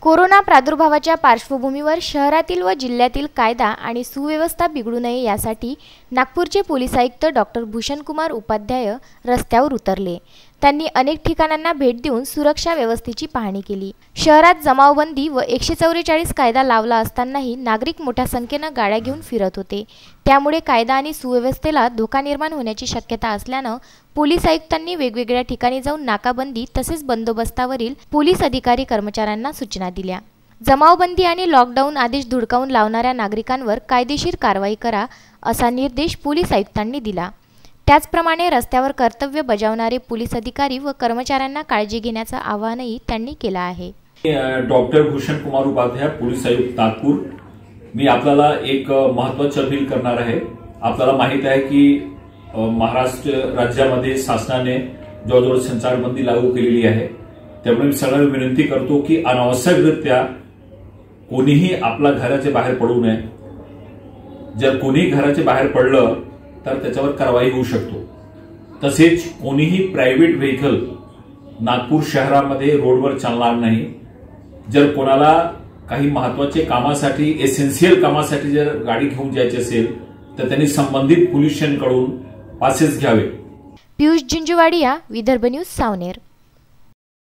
Corona प्रादुर्भावाच्या पार्श्वभूमीवर शहरातील व जिल्ह्यातील कायदा आणि सुव्यवस्था बिघडू नये यासाठी नागपूरचे पोलीस आयुक्त डॉक्टर भूषणकुमार उपाध्याय रस्त्यावर उतरले। त्यांनी अनेक ठिकाणांना भेट देऊन सुरक्षा व्यवस्थेची पाहणी केली। शहरात जमावबंदी व 144 कायदा लावला असतानाही नागरिक मोठ्या संख्येने गाड्या घेऊन फिरत होते। त्यामुळे कायदा आणि सुव्यवस्थेला धोका निर्माण होण्याची शक्यता असल्याने पोलीस आयुक्तांनी वेगवेगळ्या ठिकाणी जाऊन नाकाबंदी तसेच बंदोबस्तावरील पोलीस अधिकारी कर्मचाऱ्यांना सूचना दिल्या। जमावबंदी आणि लॉकडाऊन आदेश धुडकावून लावणाऱ्या नागरिकांवर कायदेशीर कारवाई करा असा निर्देश पोलीस आयुक्तांनी दिला। त्याचप्रमाणे रस्त्यावर कर्तव्य बजावणारे पोलीस अधिकारी व कर्मचाऱ्यांना काळजी घेण्याचं आवाहनही त्यांनी केलं आहे। डॉक्टर भूषणकुमार उपाध्याय पोलीस आयुक्त नागपूर, मी आपल्याला एक महत्त्वाची अपील करणार आहे। आपल्याला माहित आहे की महाराष्ट्र राज्यामध्ये शासनाने जवळजवळ संचारबंदी लागू केलेली आहे। त्यामुळे मी सगळ्यांना विनंती करतो की अनावश्यकरित्या कोणीही आपल्या घराच्या बाहेर पडू नये। जर कोणी घराच्या बाहेर पडलं तर त्याच्यावर कारवाई होऊ शकतो। तसेच कोणीही प्रायव्हेट व्हेकल नागपूर शहरामध्ये रोडवर चालणार नाही। जर कोणाला काही महत्त्वाचे कामासाठी एसेन्शियल कामासाठी जर गाडी घेऊन जायची असेल तर त्यांनी संबंधित पोलीस स्टेशनकडून पासेस घ्यावे। पियुष जिंजुवाडिया, विदर्भ न्यूज, सावनेर।